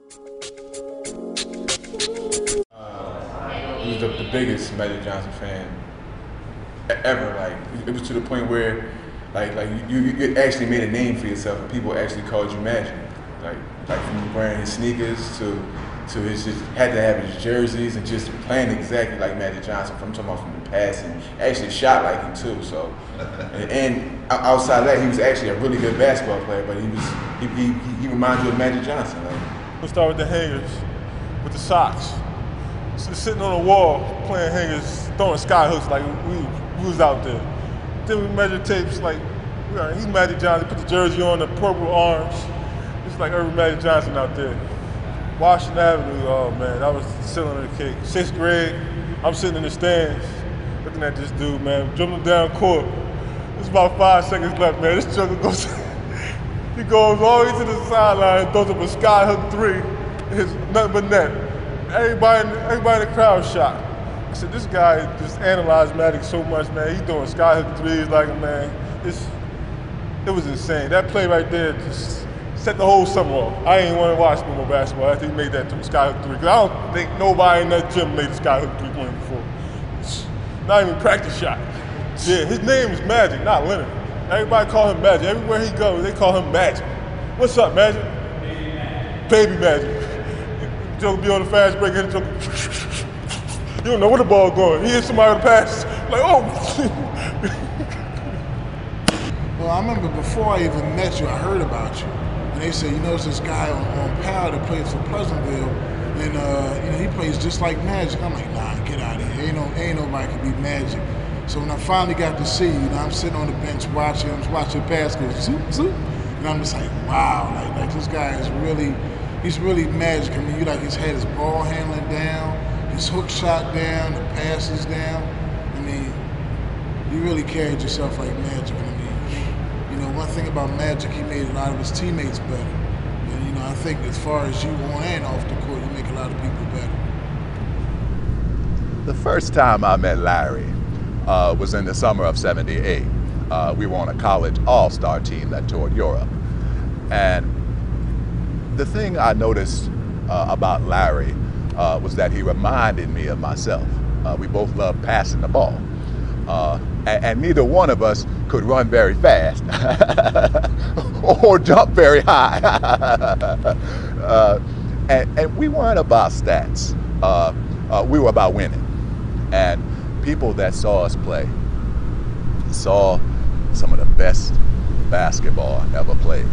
He was the biggest Magic Johnson fan ever. Like it was to the point where, you actually made a name for yourself, and people actually called you Magic. Like from wearing his sneakers to his just had to have his jerseys and just playing exactly like Magic Johnson. From talking about from the past, and actually shot like him too. So, and outside of that, he was actually a really good basketball player. But he reminds you of Magic Johnson. We'll start with the hangers, with the socks. So sitting on the wall playing hangers, throwing sky hooks like we was out there. Then we measure tapes like he's Magic Johnson. Put the jersey on, the purple arms. It's like Irvin Magic Johnson out there. Washington Avenue, oh man, that was the ceiling of the cake. 6th grade, I'm sitting in the stands, looking at this dude, man, dribbling down court. There's about 5 seconds left, man. This joker goes, he goes all the way to the sideline and throws up a sky hook 3. It's nothing but net. Everybody in the crowd shocked. I said, this guy just analyzed Magic so much, man. He's throwing sky hook 3s like, man, it was insane. That play right there just set the whole summer off. I ain't want to watch no more basketball after he made that sky hook 3. Because I don't think nobody in that gym made a sky hook 3-pointer before. Not even practice shot. Yeah, his name is Magic, not Leonard. Everybody call him Magic. Everywhere he goes, they call him Magic. What's up, Magic? Baby Magic. Joker be on the fast break, hit the joker. You don't know where the ball going. He hit somebody with a pass. Like, oh. Well, I remember before I even met you, I heard about you. And they said, there's this guy on PAL that plays for Pleasantville, and he plays just like Magic. I'm like, nah, get out of here. Ain't nobody can be Magic. So when I finally got to see you, I'm sitting on the bench watching pass go zoop, zoop. And I'm just like, wow, like this guy is he's really Magic. I mean, he's had his ball handling down, his hook shot down, the passes down. I mean, you really carried yourself like Magic. I mean, one thing about Magic, he made a lot of his teammates better. And, I think as far as you on and off the court, you make a lot of people better. The first time I met Larry was in the summer of '78. We were on a college all-star team that toured Europe. And the thing I noticed about Larry was that he reminded me of myself. We both loved passing the ball. And neither one of us could run very fast or jump very high. And we weren't about stats. We were about winning. And people that saw us play saw some of the best basketball ever played.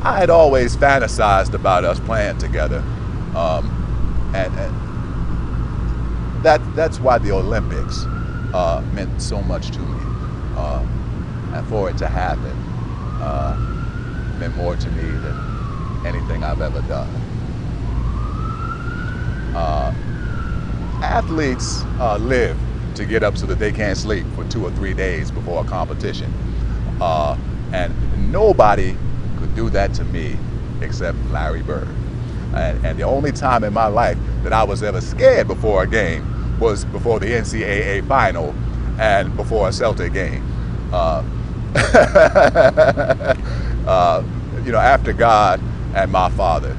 I had always fantasized about us playing together. And that's why the Olympics meant so much to me. And for it to happen meant more to me than anything I've ever done. Athletes live to get up so that they can't sleep for 2 or 3 days before a competition. And nobody could do that to me except Larry Bird. And the only time in my life that I was ever scared before a game was before the NCAA final and before a Celtic game. After God and my father,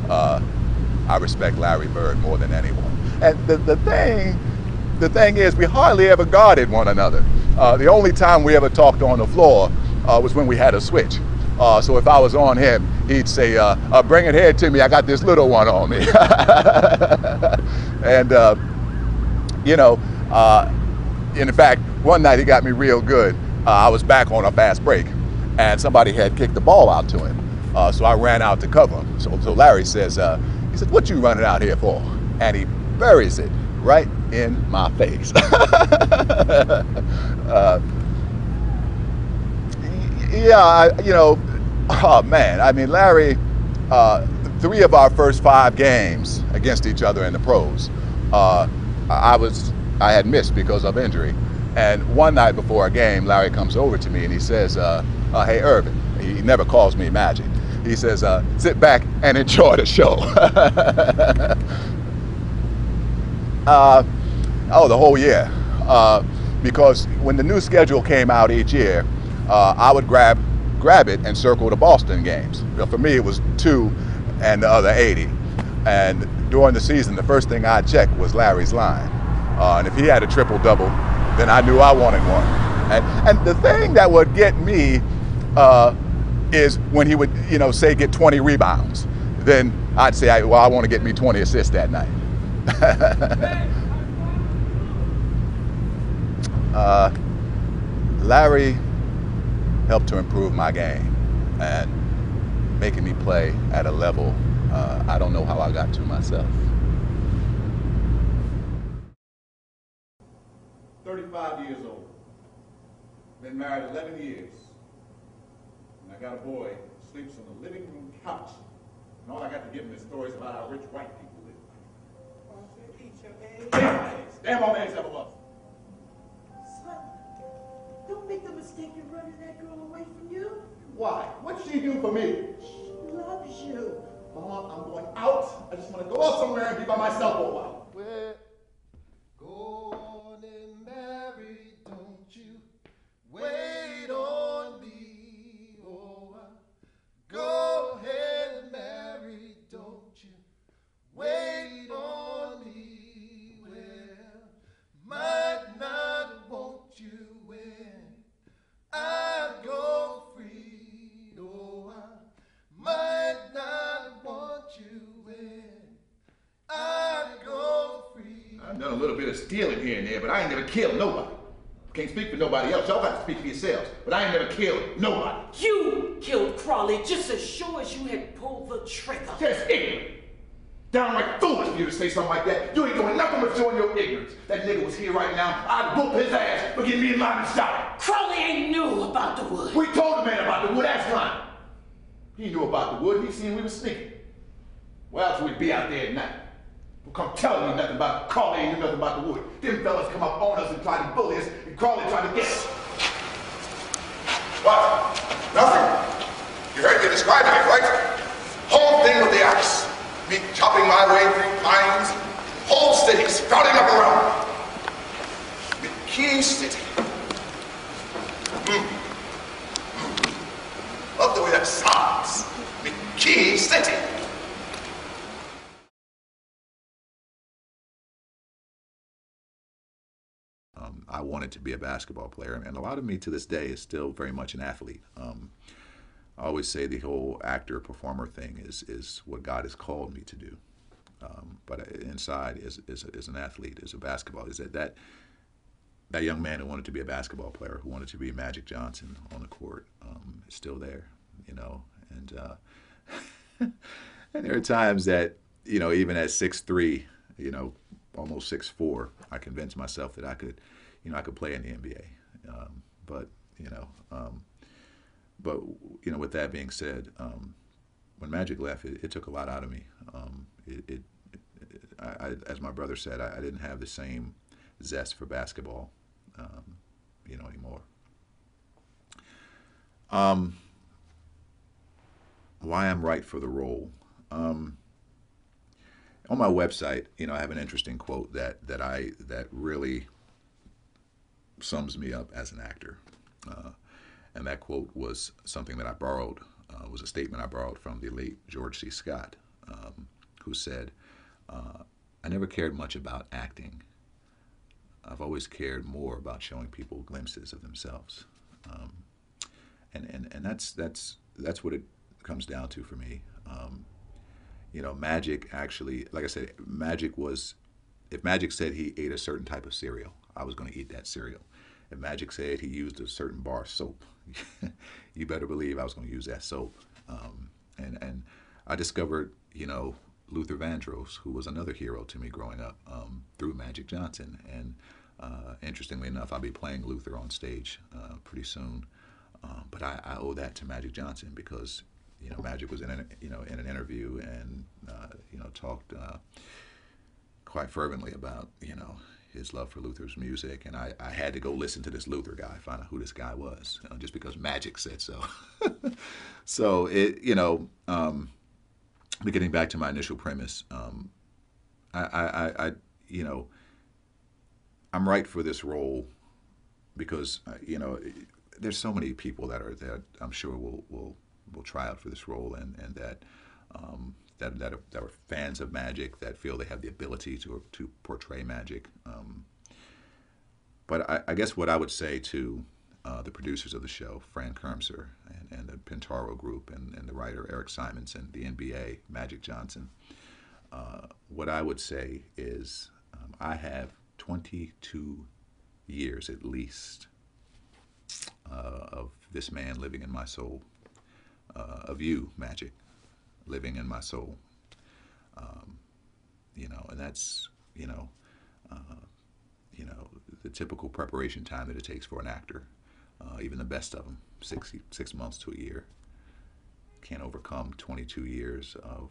I respect Larry Bird more than anyone. And the thing is, we hardly ever guarded one another. The only time we ever talked on the floor was when we had a switch. So if I was on him, he'd say, bring it here to me, I got this little one on me. And, in fact, one night he got me real good. I was back on a fast break, and somebody had kicked the ball out to him. So I ran out to cover him. So Larry says, he said, what you running out here for? And he buries it right in my face. Oh man, I mean, Larry, 3 of our first 5 games against each other in the pros, I had missed because of injury. And one night before a game, Larry comes over to me and he says, hey, Irvin, he never calls me Magic. He says, sit back and enjoy the show. The whole year. Because when the new schedule came out each year, I would grab grab it and circle the Boston games. For me, it was 2 and the other 80. And during the season, the first thing I checked was Larry's line. And if he had a triple-double, then I knew I wanted one. And the thing that would get me is when he would, say get 20 rebounds. Then I'd say, I want to get me 20 assists that night. Larry helped to improve my game and making me play at a level I don't know how I got to myself. 35 years old. Been married 11 years. And I got a boy who sleeps on the living room couch. And all I got to give him is stories about how rich white people live. Damn eggs. Damn all eggs ever was. Son, don't make the mistake of running that girl away from you. Why? What'd she do for me? She loves you. Mom, I'm going out. I just want to go out somewhere and be by myself for a while. We're going married, don't you wait on me. Oh, go ahead, married, don't you wait on me. Well, might not want you when I go free. Oh, I might not want you when I go free. I've done a little bit of stealing here and there, but I ain't never killed nobody. Can't speak for nobody else. Y'all got to speak for yourselves. But I ain't never killed nobody. You killed Crawley just as sure as you had pulled the trigger. Just ignorant. Downright foolish for you to say something like that. You ain't doing nothing but showing your ignorance. That nigga was here right now. I'd whoop his ass for getting me in line and shot. Crawley ain't knew about the wood. We told the man about the wood. Ask Ron. He knew about the wood. He seen we was sneaking. Where else would we be out there at night? Don't come telling me nothing about Crawley ain't knew nothing about the wood. Them fellas come up on us and try to bully us, and Crawley tried to get us. What? Nothing. You heard me describing it, right? Whole thing with the axe. Me chopping my way through pines. Whole city sprouting up around. McKee City. Love the way that sounds. McKee City. I wanted to be a basketball player, and a lot of me to this day is still very much an athlete. I always say the whole actor-performer thing is what God has called me to do. But inside is an athlete, is a basketball. Is that young man who wanted to be a basketball player, who wanted to be Magic Johnson on the court, is still there, And and there are times that even at 6'3", almost 6'4", I convinced myself that I could play in the NBA. With that being said, when Magic left, it took a lot out of me. As my brother said, I didn't have the same zest for basketball, anymore. Why I'm right for the role. On my website, I have an interesting quote that really sums me up as an actor. And that quote was something that I borrowed, was a statement I borrowed from the late George C. Scott, who said, I never cared much about acting. I've always cared more about showing people glimpses of themselves. And that's what it comes down to for me. Magic actually, like I said, if Magic said he ate a certain type of cereal, I was going to eat that cereal. If Magic said he used a certain bar of soap, you better believe I was going to use that soap. And I discovered, Luther Vandross, who was another hero to me growing up, through Magic Johnson. And interestingly enough, I'll be playing Luther on stage pretty soon. But I owe that to Magic Johnson because Magic was in an interview and talked quite fervently about his love for Luther's music, and I had to go listen to this Luther guy, find out who this guy was, just because Magic said so. So getting back to my initial premise, I'm right for this role because there's so many people that I'm sure will try out for this role, and that that are fans of magic, that feel they have the ability to portray magic. But I guess what I would say to the producers of the show, Fran Kermser and the Pintaro Group, and the writer Eric Simons, and the NBA, Magic Johnson, what I would say is I have 22 years at least of this man living in my soul, of you, Magic, living in my soul. And that's, the typical preparation time that it takes for an actor. Even the best of them, 6 months to a year, can't overcome 22 years of,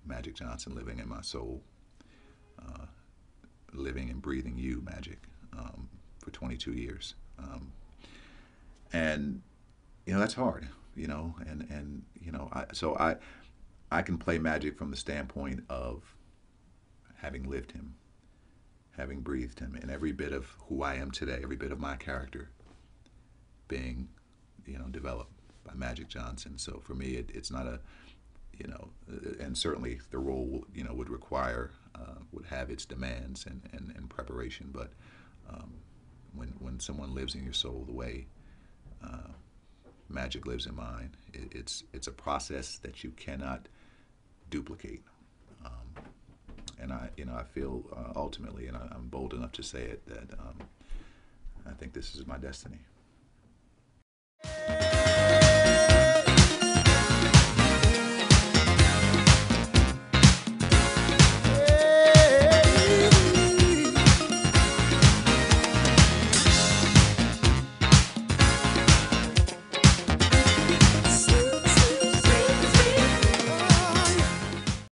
Magic Johnson living in my soul, living and breathing you, Magic, for 22 years. And that's hard, I can play Magic from the standpoint of having lived him, having breathed him, and every bit of who I am today, every bit of my character being, developed by Magic Johnson. So for me, it's not a, and certainly the role, would require, would have its demands and preparation. But when someone lives in your soul the way Magic lives in mine, it's a process that you cannot duplicate. And I feel ultimately, and I'm bold enough to say it, that I think this is my destiny.